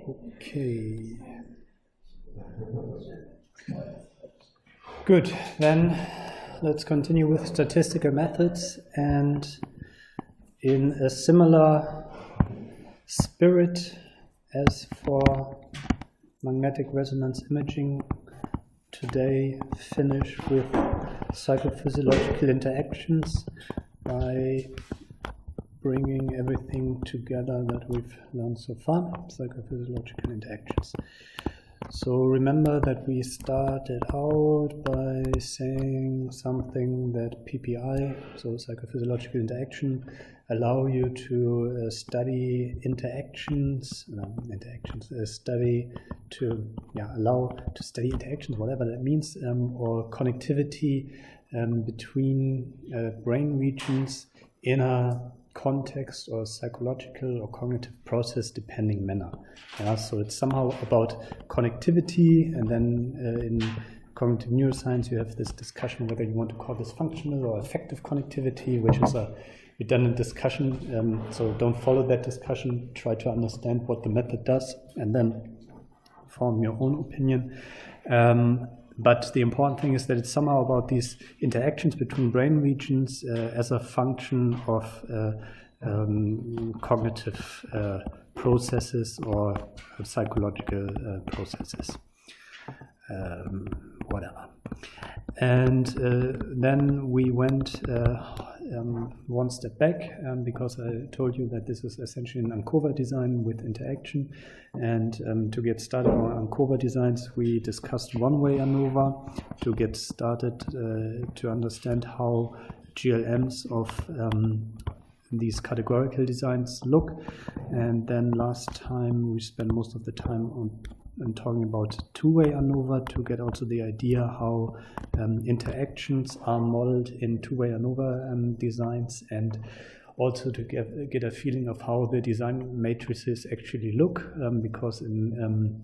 Okay. Good. Then let's continue with statistical methods, and in a similar spirit as for magnetic resonance imaging, today finish with psychophysiological interactions by bringing everything together that we've learned so far, psychophysiological interactions. So remember that we started out by saying something that PPI, so psychophysiological interaction, allow you to study allow to study interactions, whatever that means, or connectivity between brain regions in a context or psychological or cognitive process depending manner. So it's somehow about connectivity, and then in cognitive neuroscience you have this discussion whether you want to call this functional or affective connectivity, which is a redundant discussion, so don't follow that discussion. Try to understand what the method does and then form your own opinion. But the important thing is that it's somehow about these interactions between brain regions as a function of cognitive processes or psychological processes, whatever. And then we went one step back because I told you that this is essentially an ANCOVA design with interaction. And to get started on ANCOVA designs, we discussed one-way ANOVA to get started to understand how GLMs of these categorical designs look. And then last time we spent most of the time on talking about two-way ANOVA to get also the idea how interactions are modeled in two-way ANOVA designs, and also to get a feeling of how the design matrices actually look, because in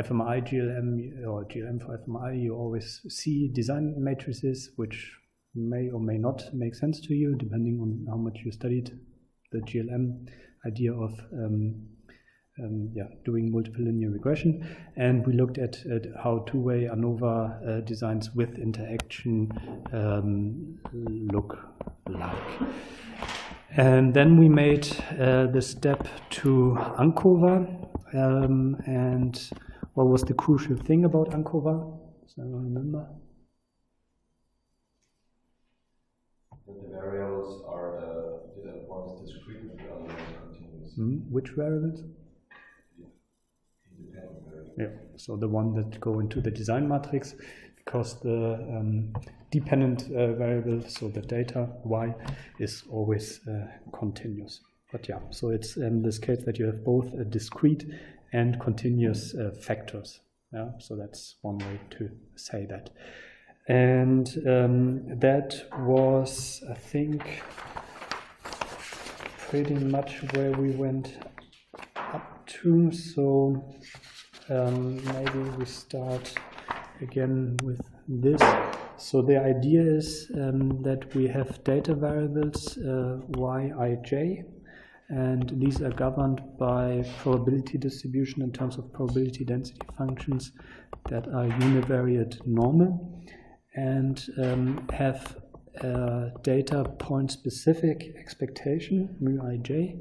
fMRI GLM or GLM for fMRI you always see design matrices which may or may not make sense to you depending on how much you studied the GLM idea of doing multiple linear regression. And we looked at how two-way ANOVA designs with interaction look like. And then we made the step to ANCOVA. And what was the crucial thing about ANCOVA? Does anyone remember? The variables are one is discrete and the other is continuous. Which variables? Yeah, so the one that go into the design matrix, because the dependent variable, so the data y, is always continuous. But yeah, so it's in this case that you have both a discrete and continuous factors. Yeah, so that's one way to say that. And that was, I think, pretty much where we went up to. So maybe we start again with this. So the idea is that we have data variables y, I, j, and these are governed by probability distribution in terms of probability density functions that are univariate normal and have data point specific expectation, mu ij,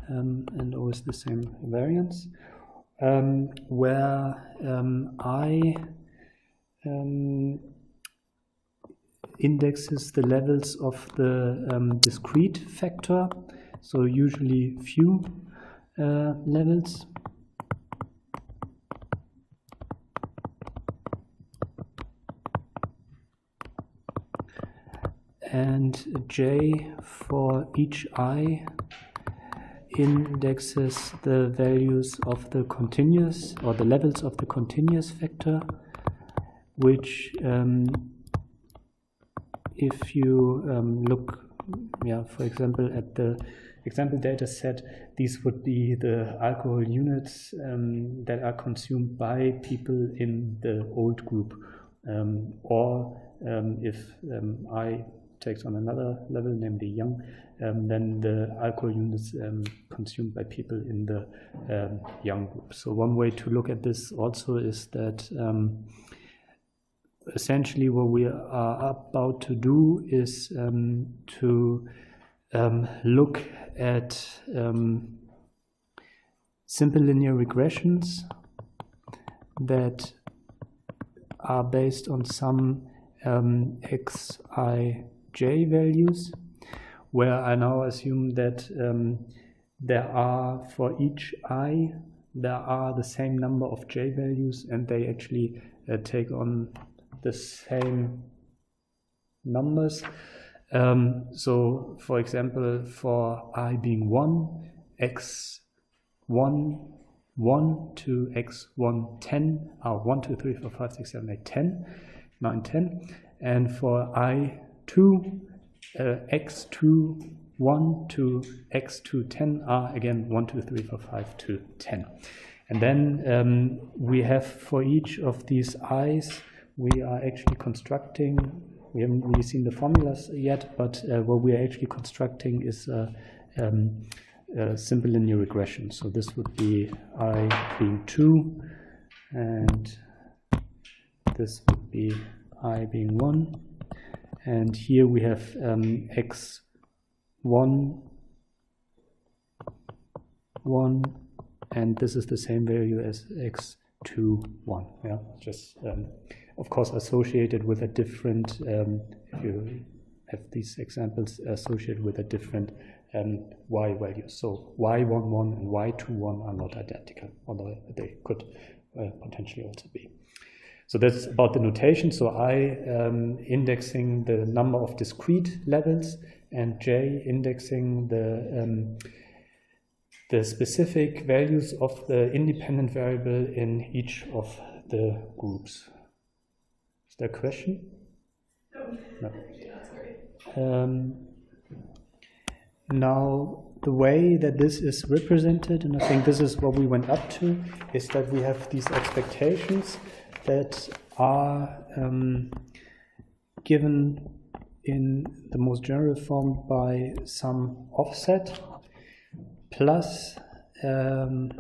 and always the same variance, where I indexes the levels of the discrete factor, so usually few levels. And j for each I indexes the values of the continuous, or the levels of the continuous factor, which if you look, for example, at the example data set, these would be the alcohol units that are consumed by people in the old group, or if I takes on another level, namely young, then the alcohol units consumed by people in the young group. So one way to look at this also is that essentially what we are about to do is to look at simple linear regressions that are based on some xij values, where I now assume that there are, for each I, there are the same number of j values, and they actually take on the same numbers. So, for example, for I being 1, x1, 1 to x1, 10 are 1, 2, 3, 4, 5, 6, 7, 8, 10, 9, 10. And for I2, x2, 1 to x2, 10 are again 1, 2, 3, 4, 5 to 10. And then we have for each of these i's, we are actually constructing, we haven't really seen the formulas yet, but what we are actually constructing is a simple linear regression. So this would be I being 2, and this would be I being 1. And here we have x1, 1, and this is the same value as x2, 1. Yeah, just of course associated with a different, if you have these examples associated with a different y value. So y11 and y21 are not identical, although they could potentially also be. So that's about the notation. So I indexing the number of discrete levels, and j indexing the specific values of the independent variable in each of the groups. Is there a question? No. Now, the way that this is represented, and I think this is what we went up to, is that we have these expectations that are given in the most general form by some offset plus an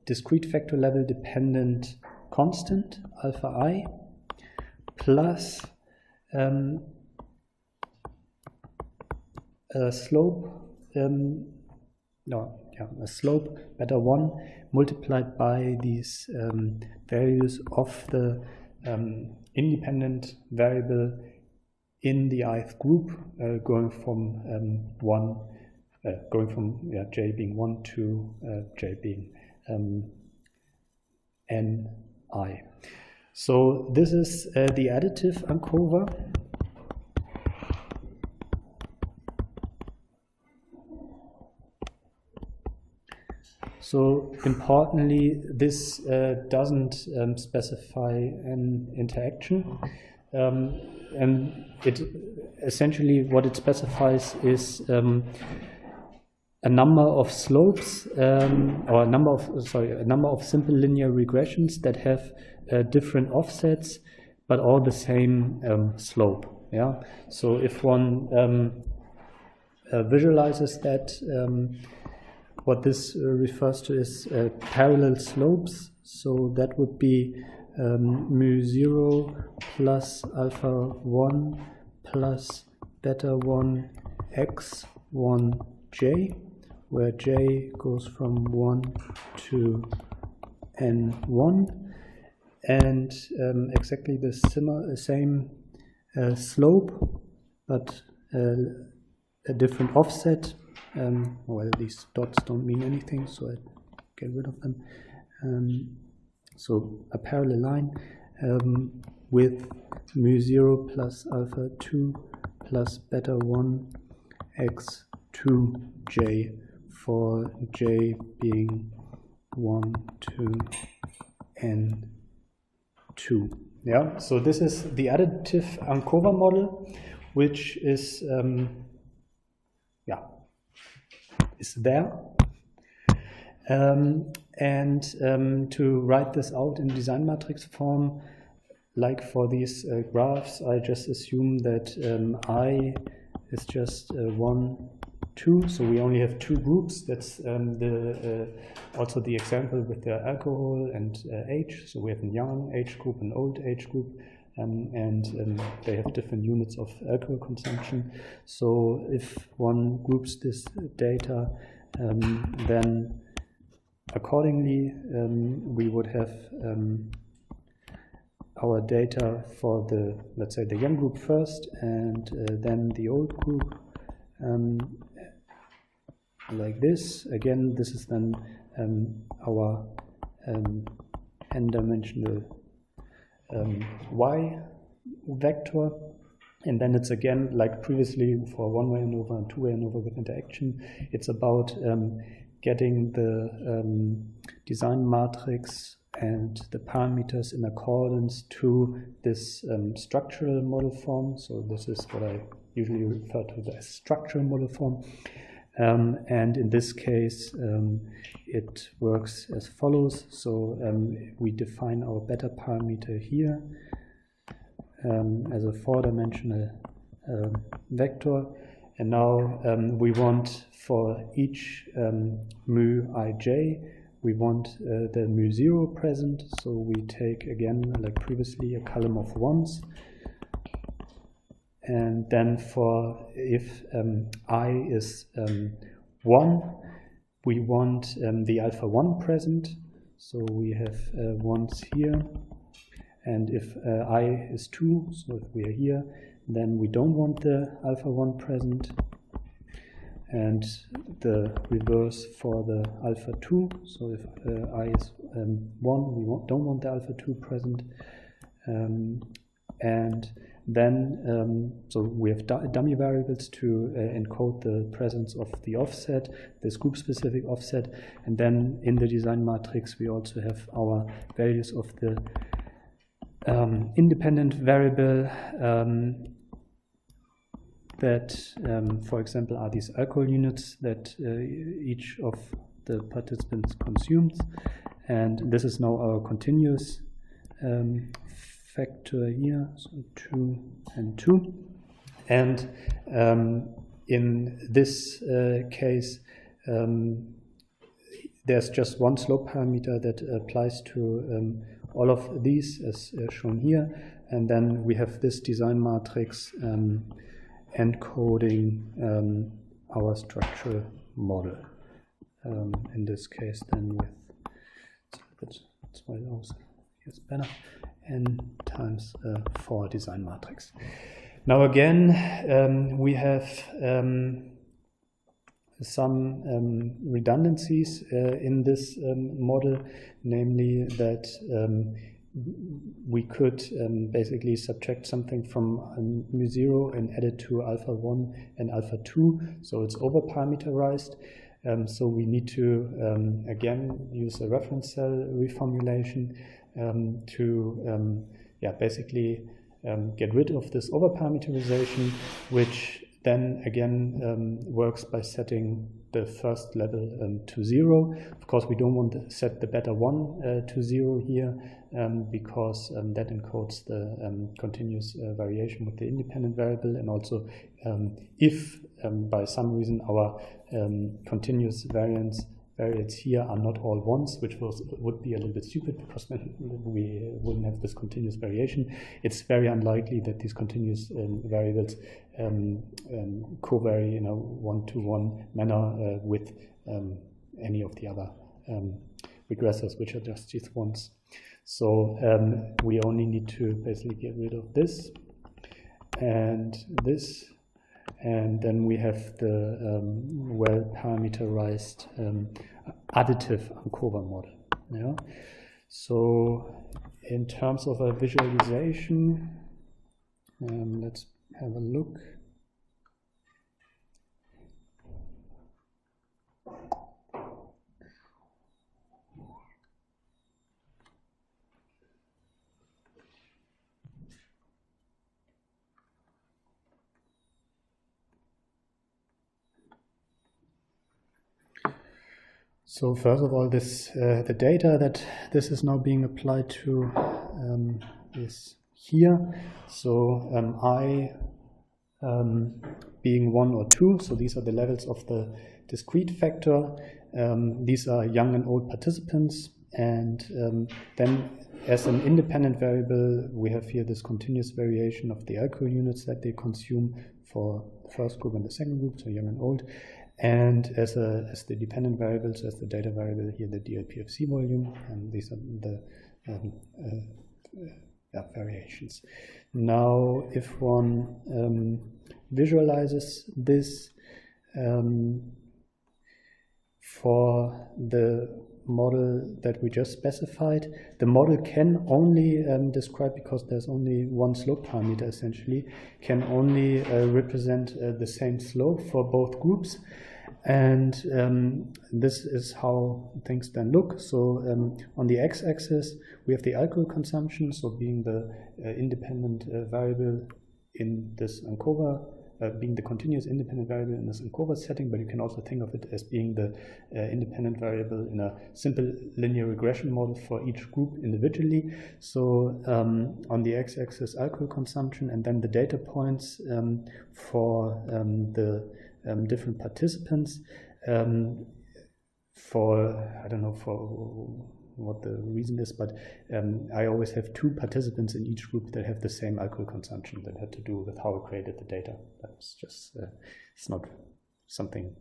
discrete factor level dependent constant alpha I plus a slope a slope beta 1 multiplied by these values of the independent variable in the ith group, going from j being 1 to j being ni. So this is the additive ANCOVA. So importantly, this doesn't specify an interaction, and it essentially what it specifies is a number of slopes, or a number of simple linear regressions that have different offsets, but all the same slope. Yeah. So if one visualizes that. What this refers to is parallel slopes. So that would be mu0 plus alpha 1 plus beta 1 x1 j, where j goes from 1 to n1, and exactly the same slope, but a different offset. Well, these dots don't mean anything, so I get rid of them. So a parallel line with mu0 plus alpha 2 plus beta 1 x2 j for j being 1 to n2. Yeah, so this is the additive ANCOVA model, which is is there. To write this out in design matrix form, like for these graphs, I just assume that I is just 1, 2, so we only have 2 groups. That's also the example with the alcohol and age. So we have a young age group, an old age group, and they have different units of alcohol consumption. So if one groups this data, then accordingly we would have our data for the, let's say, the young group first, and then the old group, like this. Again, this is then our n-dimensional y vector, and then it's again like previously for one-way ANOVA and two-way ANOVA with interaction. It's about getting the design matrix and the parameters in accordance to this structural model form. So this is what I usually refer to as structural model form. And in this case, it works as follows. So we define our beta parameter here as a 4-dimensional vector. And now we want for each mu ij, we want the mu0 present. So we take again, like previously, a column of ones. And then for if I is 1, we want the alpha 1 present. So we have ones here. And if I is 2, so if we are here, then we don't want the alpha 1 present. And the reverse for the alpha 2. So if I is 1, we don't want the alpha 2 present. And then, so we have dummy variables to encode the presence of the offset, this group-specific offset, and then in the design matrix we also have our values of the independent variable that, for example, are these alcohol units that each of the participants consumes, and this is now our continuous factor here, so 2 and 2. And in this case, there's just one slope parameter that applies to all of these as shown here. And then we have this design matrix encoding our structural model. In this case, then with, that's why also here's better, n times 4 design matrix. Now again, we have some redundancies in this model, namely that we could basically subtract something from mu0 and add it to alpha 1 and alpha 2, so it's over parameterized. So we need to again use a reference cell reformulation to basically get rid of this overparameterization, which then again works by setting the first level to 0. Of course, we don't want to set the beta 1 to 0 here because that encodes the continuous variation with the independent variable, and also if by some reason our continuous variates here are not all ones, which would be a little bit stupid because then we wouldn't have this continuous variation. It's very unlikely that these continuous variables covary in a one-to-one manner with any of the other regressors, which are just these ones. So we only need to basically get rid of this and this. And then we have the well-parameterized additive ANCOVA model. Yeah? So in terms of a visualization, let's have a look. So first of all, the data that this is now being applied to is here. So I being 1 or 2, so these are the levels of the discrete factor. These are young and old participants, and then as an independent variable, we have here this continuous variation of the alcohol units that they consume for the first group and the second group, so young and old. And as the dependent variables, as the data variable here, the DLPFC volume, and these are the variations. Now, if one visualizes this for the model that we just specified, the model can only describe, because there's only one slope parameter essentially, can only represent the same slope for both groups. And this is how things then look. So on the x-axis, we have the alcohol consumption, so being the independent variable in this ANCOVA, being the continuous independent variable in this ANCOVA setting, but you can also think of it as being the independent variable in a simple linear regression model for each group individually. So on the x-axis, alcohol consumption, and then the data points for the different participants. For, I don't know for what the reason is, but I always have 2 participants in each group that have the same alcohol consumption. That had to do with how I created the data. That's just, it's not something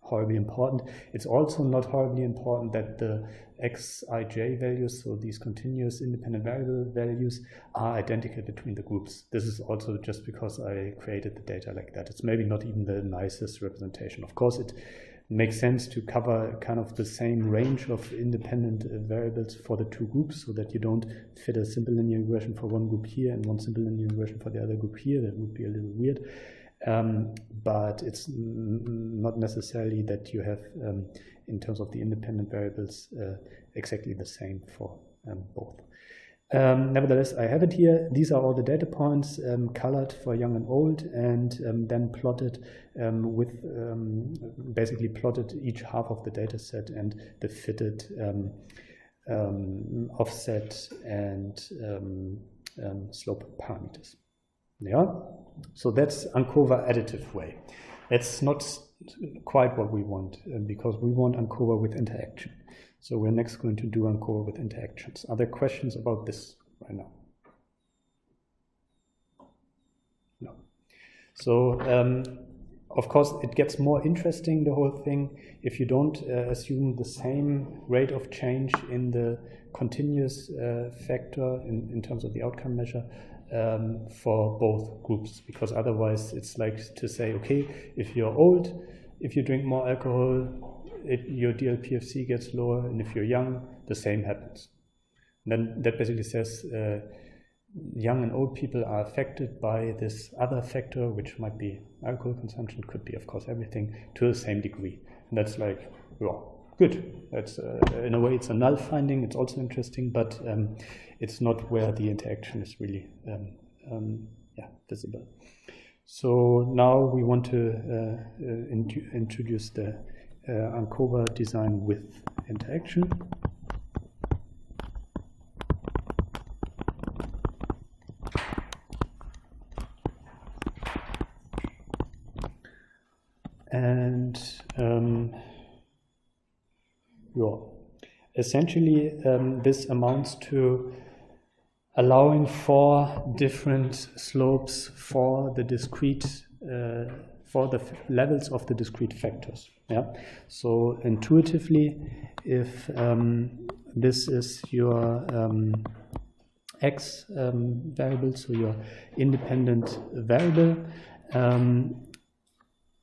horribly important. It's also not horribly important that the xij values, so these continuous independent variable values, are identical between the groups. This is also just because I created the data like that. It's maybe not even the nicest representation. Of course, it makes sense to cover kind of the same range of independent variables for the 2 groups, so that you don't fit a simple linear regression for one group here and one simple linear regression for the other group here. That would be a little weird. But it's not necessarily that you have, in terms of the independent variables, exactly the same for both. Nevertheless, I have it here. These are all the data points, colored for young and old, and then plotted with, basically plotted each half of the data set and the fitted offset and slope parameters. Yeah, so that's ANCOVA additive way. That's not quite what we want, because we want ANCOVA with interaction. So we're next going to do ANCOVA with interactions. Are there questions about this right now? No. So of course it gets more interesting, the whole thing, if you don't assume the same rate of change in the continuous factor in terms of the outcome measure for both groups, because otherwise it's like to say, okay, if you're old, if you drink more alcohol, your DLPFC gets lower, and if you're young, the same happens. And then that basically says young and old people are affected by this other factor, which might be alcohol consumption, could be of course everything, to the same degree. And that's like, well, good. That's in a way it's a null finding. It's also interesting, but it's not where the interaction is really visible. So now we want to introduce the ANCOVA design with interaction. And essentially this amounts to allowing for different slopes for the discrete for the levels of the discrete factors. Yeah. So intuitively, if this is your x variable, so your independent variable,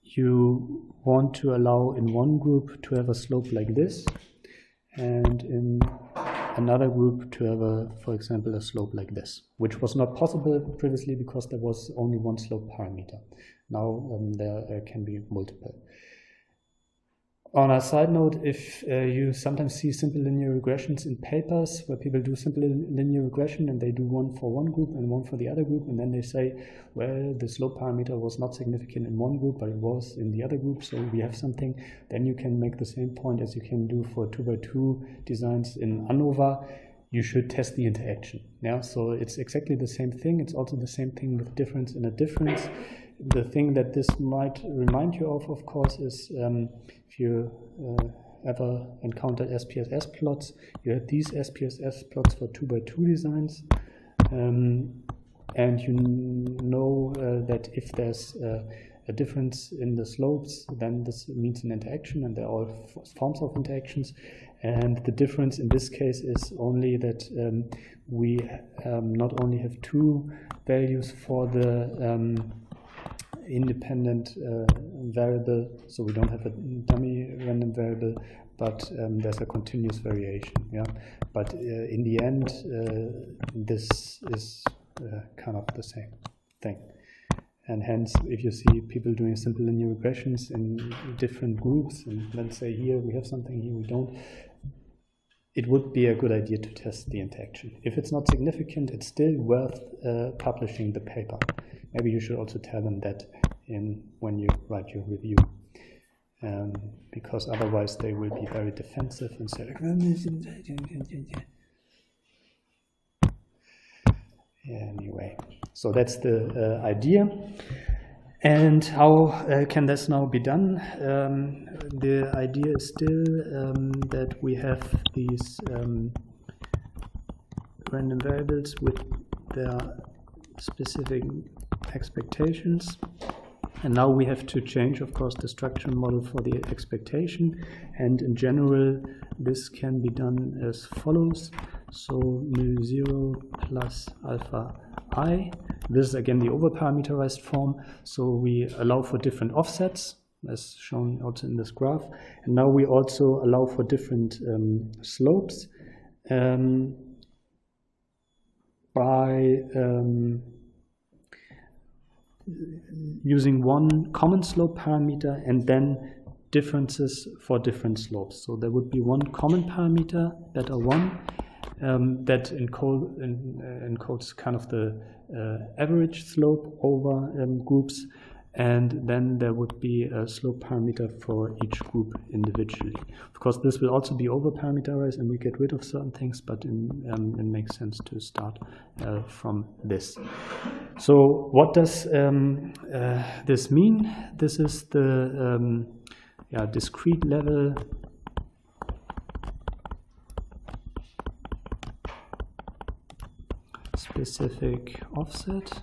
you want to allow in one group to have a slope like this, and in another group to have, for example, a slope like this, which was not possible previously because there was only one slope parameter. Now there can be multiple. On a side note, if you sometimes see simple linear regressions in papers where people do simple linear regression and they do one for one group and one for the other group, and then they say, well, the slope parameter was not significant in one group, but it was in the other group, so we have something, then you can make the same point as you can do for 2x2 designs in ANOVA. You should test the interaction. Yeah, so it's exactly the same thing. It's also the same thing with difference in a difference. The thing that this might remind you of course, is if you ever encountered SPSS plots, you had these SPSS plots for 2x2 designs, and you know that if there's a difference in the slopes, then this means an interaction, and there are all forms of interactions. And the difference in this case is only that we not only have two values for the independent variable, so we don't have a dummy random variable, but there's a continuous variation. Yeah, but in the end, this is kind of the same thing. And hence, if you see people doing simple linear regressions in different groups, and let's say here we have something, here we don't, it would be a good idea to test the interaction. If it's not significant, it's still worth publishing the paper. Maybe you should also tell them that when you write your review, because otherwise they will be very defensive and say, anyway, so that's the idea. And how can this now be done? The idea is still that we have these random variables with their specific expectations. And now we have to change, of course, the structure model for the expectation. And in general, this can be done as follows. So mu0 plus alpha I. This is again the overparameterized form. So we allow for different offsets, as shown also in this graph. And now we also allow for different slopes by using one common slope parameter and then differences for different slopes. So there would be one common parameter, beta 1, that encodes kind of the average slope over groups, and then there would be a slope parameter for each group individually. Of course, this will also be overparameterized and we get rid of certain things, but it makes sense to start from this. So what does this mean? This is the discrete level specific offset.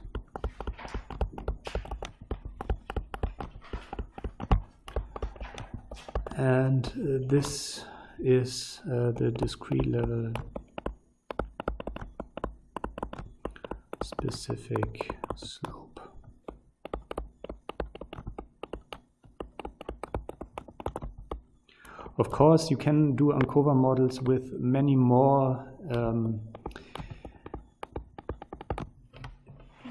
And this is the discrete level specific slope. Of course, you can do ANCOVA models with many more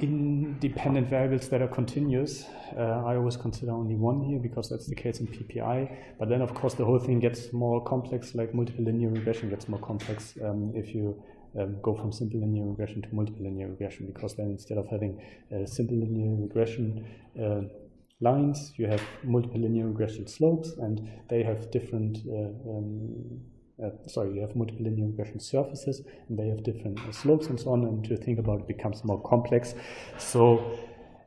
independent variables that are continuous. I always consider only one here because that's the case in PPI. But then, of course, the whole thing gets more complex, like multiple linear regression gets more complex if you go from simple linear regression to multiple linear regression, because then instead of having simple linear regression lines, you have multiple linear regression slopes, and they have different you have multiple linear regression surfaces, and they have different slopes and so on, and to think about it becomes more complex. So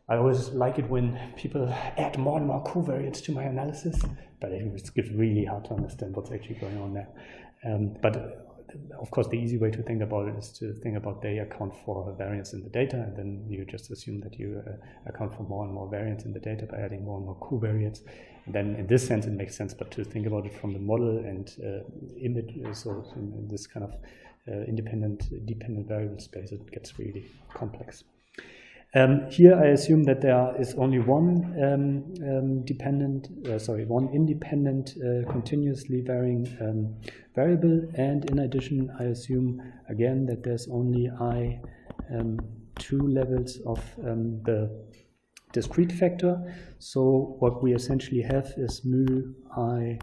I always like it when people add more and more covariates to my analysis, but it gets really hard to understand what's actually going on there. But of course, the easy way to think about it is to think about they account for variance in the data, and then you just assume that you account for more and more variance in the data by adding more and more covariates. And then in this sense, it makes sense, but to think about it from the model and image, so in this kind of dependent variable space, it gets really complex. Here I assume that there is only one one independent continuously varying variable, and in addition I assume again that there's only two levels of the discrete factor. So what we essentially have is mu I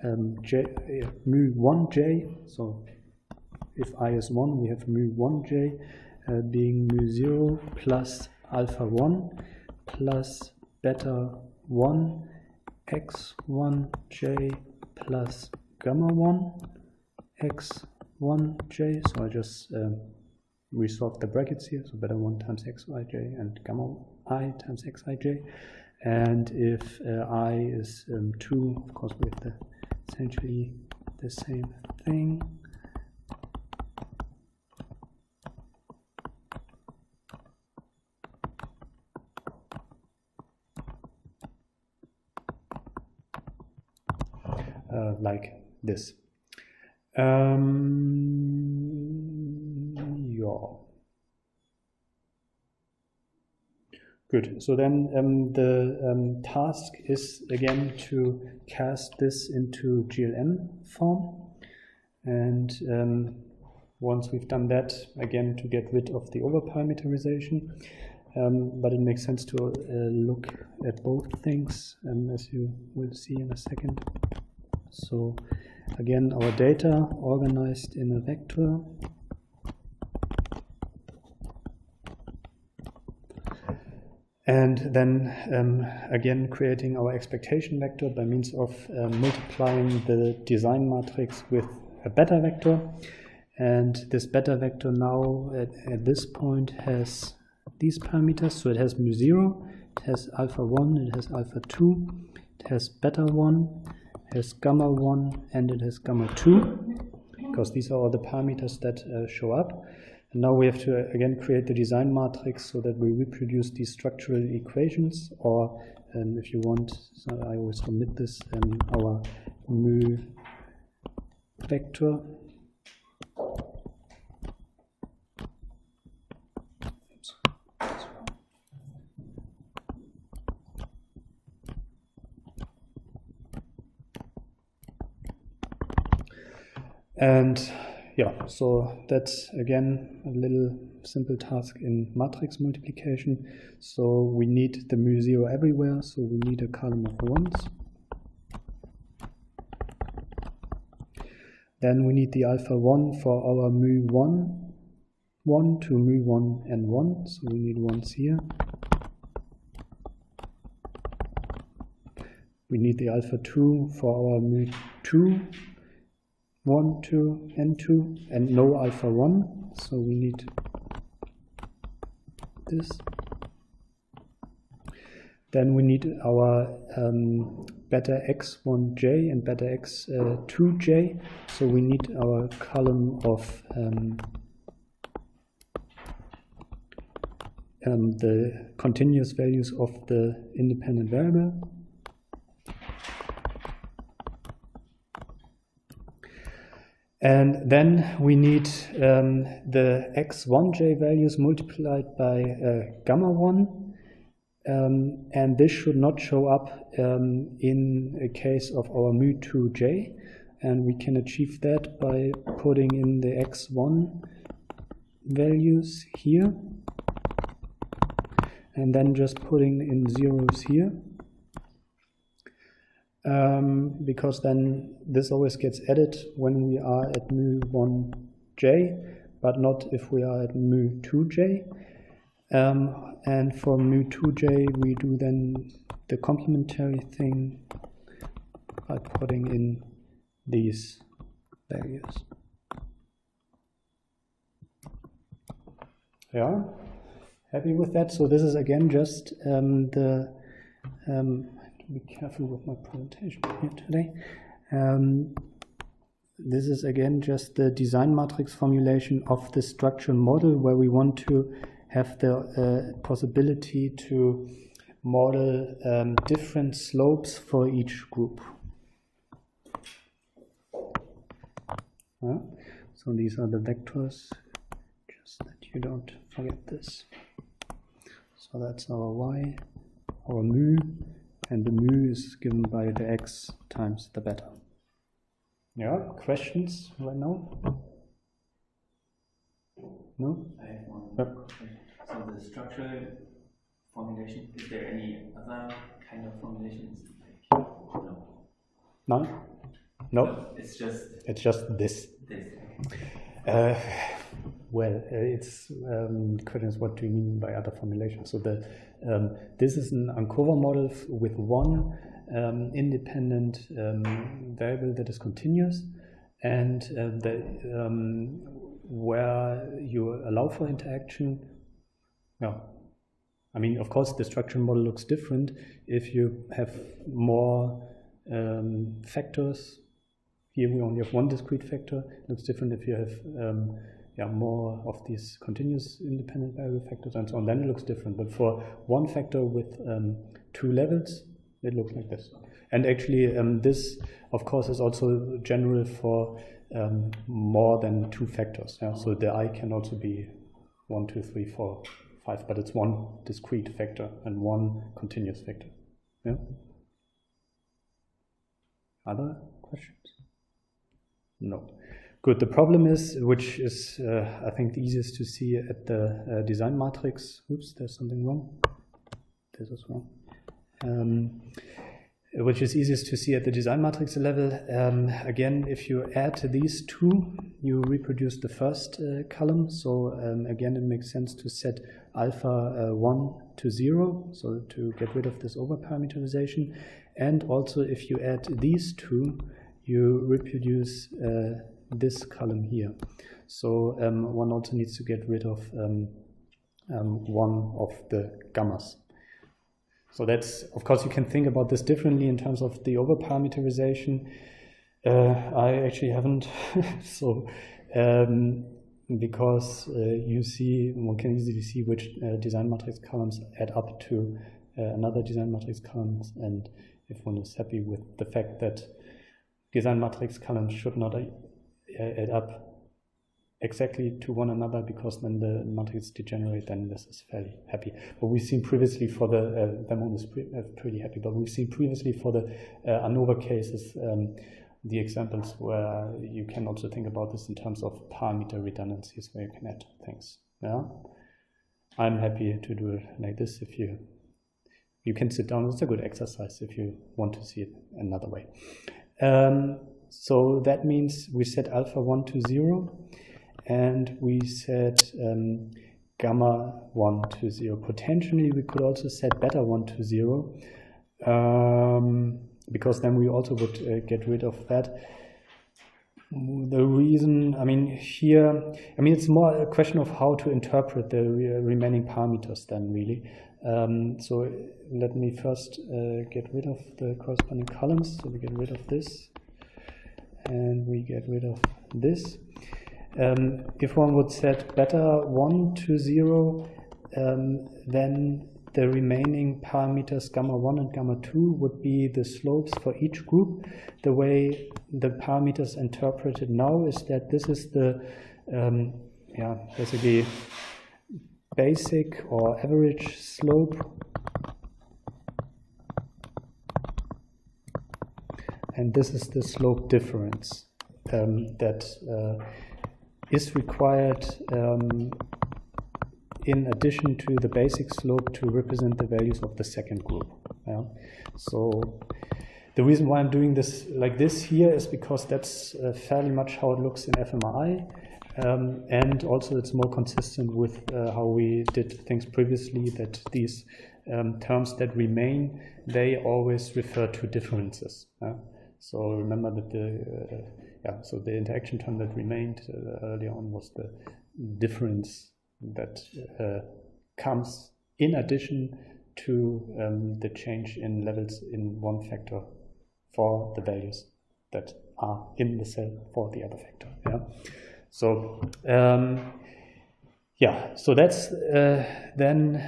mu1j. So if I is 1, we have mu1j being mu0 plus alpha 1 plus beta 1 x1j plus gamma 1 x1j. So I just resolve the brackets here. So beta 1 times xij and gamma I times xij. And if I is 2, of course we have essentially the same thing. Like this. Yeah. Good. So then the task is again to cast this into GLM form, and once we've done that, again to get rid of the overparameterization. But it makes sense to look at both things, as you will see in a second. So again, our data organized in a vector. And then again creating our expectation vector by means of multiplying the design matrix with a beta vector. And this beta vector now at this point has these parameters. So it has mu0, it has alpha 1, it has alpha 2, it has beta 1, it has gamma 1, and it has gamma 2, because these are all the parameters that show up. And now we have to again create the design matrix so that we reproduce these structural equations, or if you want, so I always omit this, our mu vector. And yeah, so that's again a little simple task in matrix multiplication. So we need the mu0 everywhere, so we need a column of 1s. Then we need the alpha 1 for our mu1, 1 to mu1 and 1, so we need 1s here. We need the alpha 2 for our mu2, 1, 2, and 2, and no alpha 1, so we need this. Then we need our beta x1j and beta x2j, so we need our column of the continuous values of the independent variable. And then we need the x1j values multiplied by gamma 1, and this should not show up in a case of our mu2j, and we can achieve that by putting in the x1 values here, and then just putting in zeros here. Because then this always gets added when we are at mu1j, but not if we are at mu2j. And for mu2j, we do then the complementary thing by putting in these values. Yeah, happy with that? So this is again just be careful with my presentation here today. This is again just the design matrix formulation of the structural model, where we want to have the possibility to model different slopes for each group. So these are the vectors, just that you don't forget this. So that's our y, our mu, and the mu is given by the x times the beta. Yeah, questions right now? No? I have one Yep. question. So the structural formulation, is there any other kind of formulations? Like, no? No? No, It's just it's just this. It's question is, what do you mean by other formulation? So this is an ANCOVA model with one independent variable that is continuous, and where you allow for interaction. No, I mean, of course, the structural model looks different if you have more factors. Here we only have one discrete factor. It looks different if you have more of these continuous independent variable factors and so on. Then it looks different. But for one factor with two levels, it looks like this. And actually, this, of course, is also general for more than two factors. Yeah? So the I can also be 1, 2, 3, 4, 5, but it's one discrete factor and one continuous factor. Yeah. Other questions? No. Good. The problem is, which is I think the easiest to see at the design matrix. Oops, there's something wrong. This is wrong. Which is easiest to see at the design matrix level. Again, if you add these two, you reproduce the first column. So again, it makes sense to set alpha 1 to 0, so to get rid of this overparameterization. And also, if you add these two, you reproduce this column here. So one also needs to get rid of one of the gammas. So that's, of course, you can think about this differently in terms of the overparameterization. I actually haven't. So because you see, one can easily see which design matrix columns add up to another design matrix columns, and if one is happy with the fact that design matrix columns should not add up exactly to one another, because then the matrix degenerate, then this is fairly happy. But we've seen previously for the Vermont is pretty happy, but we've seen previously for the ANOVA cases the examples where you can also think about this in terms of parameter redundancies, where you can add things. Yeah, I'm happy to do it like this. If you can sit down, it's a good exercise if you want to see it another way. So that means we set alpha 1 to 0, and we set gamma 1 to 0. Potentially we could also set beta 1 to 0, because then we also would get rid of that. The reason, I mean, here, I mean, it's more a question of how to interpret the remaining parameters then, really. So let me first get rid of the corresponding columns. So we get rid of this, and we get rid of this. If one would set beta 1 to 0, then the remaining parameters gamma 1 and gamma 2 would be the slopes for each group. The way the parameters interpreted now is that this is the basically basic or average slope, and this is the slope difference that is required in addition to the basic slope to represent the values of the second group. Yeah? So the reason why I'm doing this like this here is because that's fairly much how it looks in fMRI, and also it's more consistent with how we did things previously, that these terms that remain, they always refer to differences. So remember that so the interaction term that remained earlier on was the difference that comes in addition to the change in levels in one factor for the values that are in the cell for the other factor. Yeah. So so that's then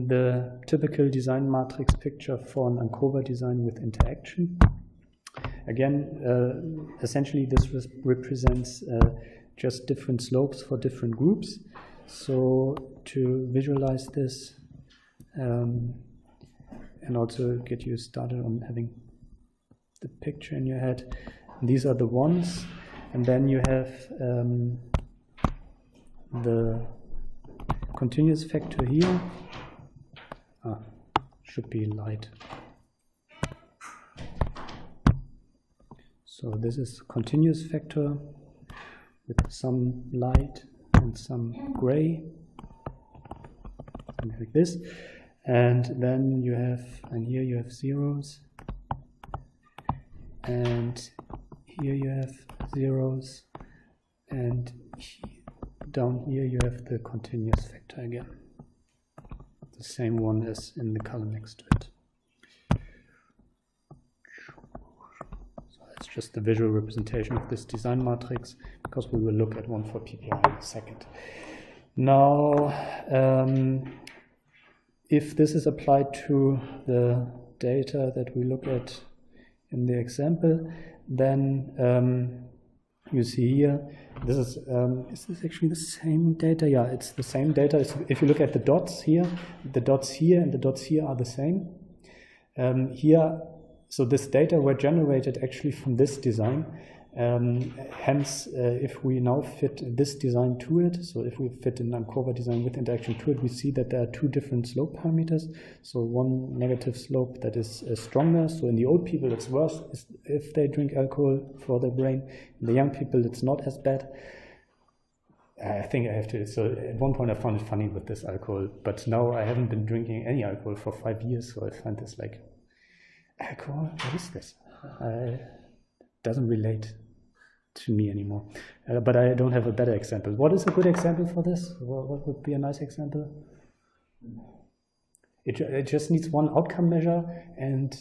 the typical design matrix picture for an ANCOVA design with interaction. Again, essentially this represents just different slopes for different groups. So to visualize this and also get you started on having the picture in your head, these are the ones, and then you have the continuous factor here. Should be light. So this is continuous factor with some light and some gray, something like this. And then you have, and here you have zeros, and here you have zeros, and down here you have the continuous factor again, the same one as in the column next to it. So that's just the visual representation of this design matrix, because we will look at one for PPI in a second. Now, if this is applied to the data that we look at in the example, then you see here, this is this actually the same data? Yeah, it's the same data. If you look at the dots here and the dots here are the same. Here, so this data were generated actually from this design. Hence, if we now fit this design to it, so if we fit an Ankova design with interaction to it, we see that there are two different slope parameters. So one negative slope that is stronger. So in the old people, it's worse if they drink alcohol for their brain. In the young people, it's not as bad. I think I have to. So at one point, I found it funny with this alcohol, but now I haven't been drinking any alcohol for 5 years. So I find this like, alcohol? What is this? Doesn't relate to me anymore. But I don't have a better example. What is a good example for this? What would be a nice example? It just needs one outcome measure and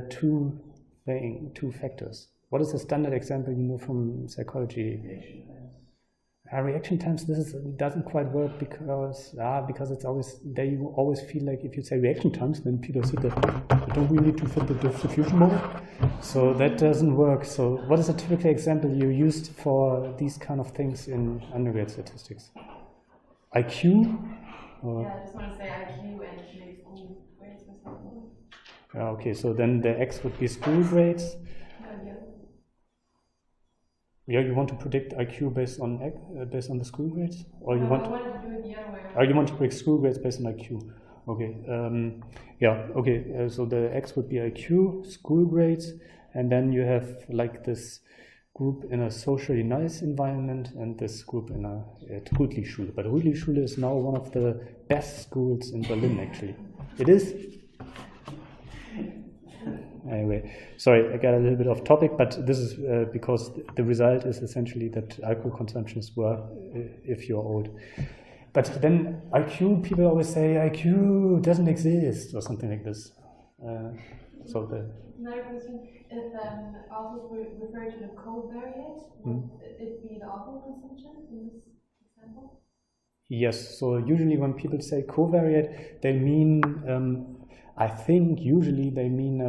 two factors. What is a standard example you know from psychology? Reaction times. This doesn't quite work because it's always they always feel like if you say reaction times, then people sit there. Don't we need to fit the diffusion model? So that doesn't work. So what is a typical example you used for these kind of things in undergrad statistics? IQ? Or? Yeah, I just want to say IQ and maybe school grades or something. Okay, so then the X would be school grades. Yeah, you want to predict IQ based on the school grades, or you want? I wanted to do it the other way around. Or you want to predict school grades based on IQ? Okay. Yeah. Okay. So the X would be IQ, school grades, and then you have like this group in a socially nice environment and this group in a Rudli-Schule. But Rudli-Schule is now one of the best schools in Berlin. Actually, it is. Anyway, sorry, I got a little bit off topic, but this is because the result is essentially that alcohol consumption is worse if you're old. But then IQ, people always say IQ doesn't exist or something like this. Another question, if authors refer to the covariate, would it be the alcohol consumption in this example? Yes, so usually when people say covariate, they mean I think usually they mean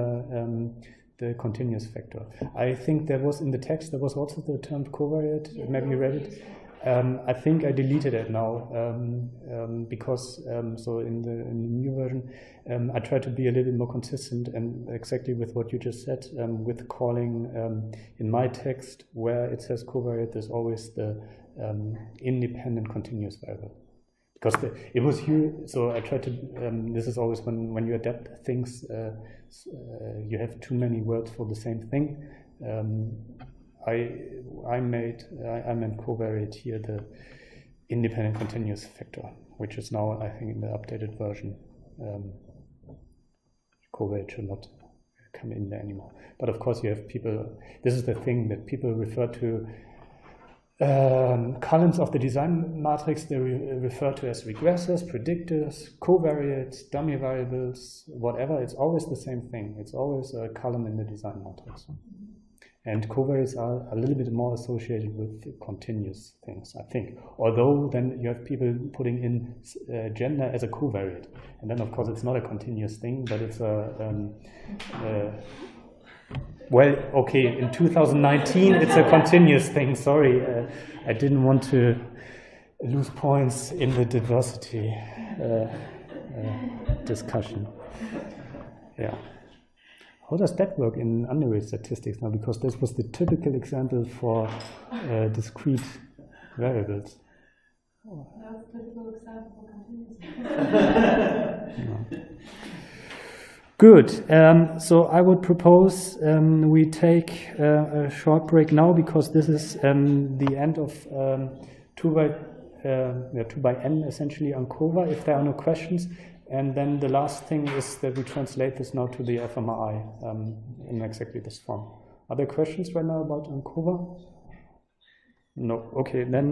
the continuous factor. I think there was in the text, there was also the term covariate. Yeah, maybe you read it. I think I deleted it now because so in the new version, I try to be a little bit more consistent and exactly with what you just said, with calling in my text where it says covariate, there's always the independent continuous variable. Because it was here, so I try to. This is always when you adapt things, you have too many words for the same thing. I meant covariate here the independent continuous factor, which is now I think in the updated version. Covariate should not come in there anymore. But of course, you have people. This is the thing that people refer to. Columns of the design matrix they refer to as regressors, predictors, covariates, dummy variables, whatever. It's always the same thing. It's always a column in the design matrix. And covariates are a little bit more associated with continuous things, I think. Although then you have people putting in gender as a covariate. And then of course it's not a continuous thing, but it's well, okay, in 2019 it's a continuous thing, sorry. I didn't want to lose points in the diversity discussion. Yeah. How does that work in undergrad statistics now? Because this was the typical example for discrete variables. That's a typical example for continuous. Good. So I would propose we take a short break now, because this is the end of 2 by N, essentially, ANCOVA, if there are no questions. And then the last thing is that we translate this now to the fMRI in exactly this form. Are there questions right now about ANCOVA? No. Okay, then